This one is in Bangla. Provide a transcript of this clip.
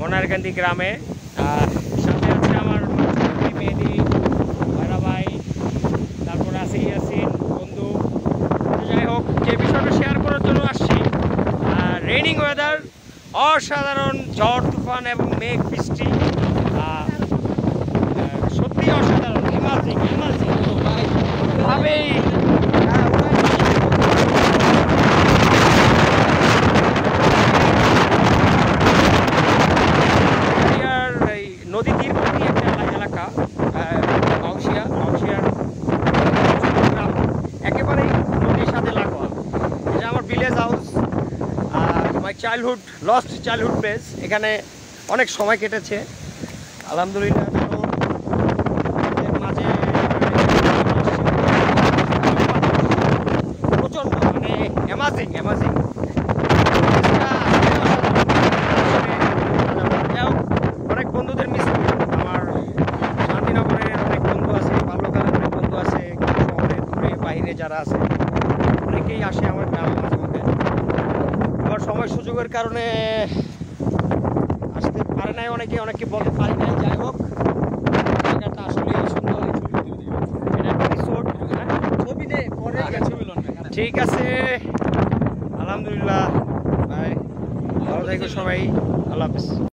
বনারকান্দি গ্রামে। সাথে আছে আমার মেহেদি ভাইরা ভাই, তারপরে আছে ইয়াসিন বন্ধু। যাই হোক, যে বিষয়টা শেয়ার করার জন্য আসছি, রেইনিং ওয়েদার, অসাধারণ ঝড় তুফান এবং মেঘ বৃষ্টি, সত্যি অসাধারণ। ইমাজিং ভাবেই নদী তীরবর্তী একটা এলাকা, আউশিয়ার একেবারেই নদীর সাথে লাগোয়া। এটা আমার village house, my childhood, lost childhood place. এখানে অনেক সময় কেটেছে আলহামদুলিল্লাহ। মাঝে প্রচণ্ড মানে অ্যামাজিং অনেক বন্ধুদের মিস করি। আমার শান্তিনগরের অনেক বন্ধু আছে, বাল্যকালের অনেক বন্ধু আছে, শহরে দূরে বাইরে যারা আছে অনেকেই আসে আমার গ্রামে মাঝে মধ্যে। আবার সময় সুযোগের কারণে আসতে পারে নাই অনেকে বলতে পারি নাই। যাই হোক, জায়গাটা আসলে সুন্দর। ঠিক আছে, আলহামদুলিল্লাহ। ভাই ভালো থাকো সবাই, আল্লাহ হাফেজ।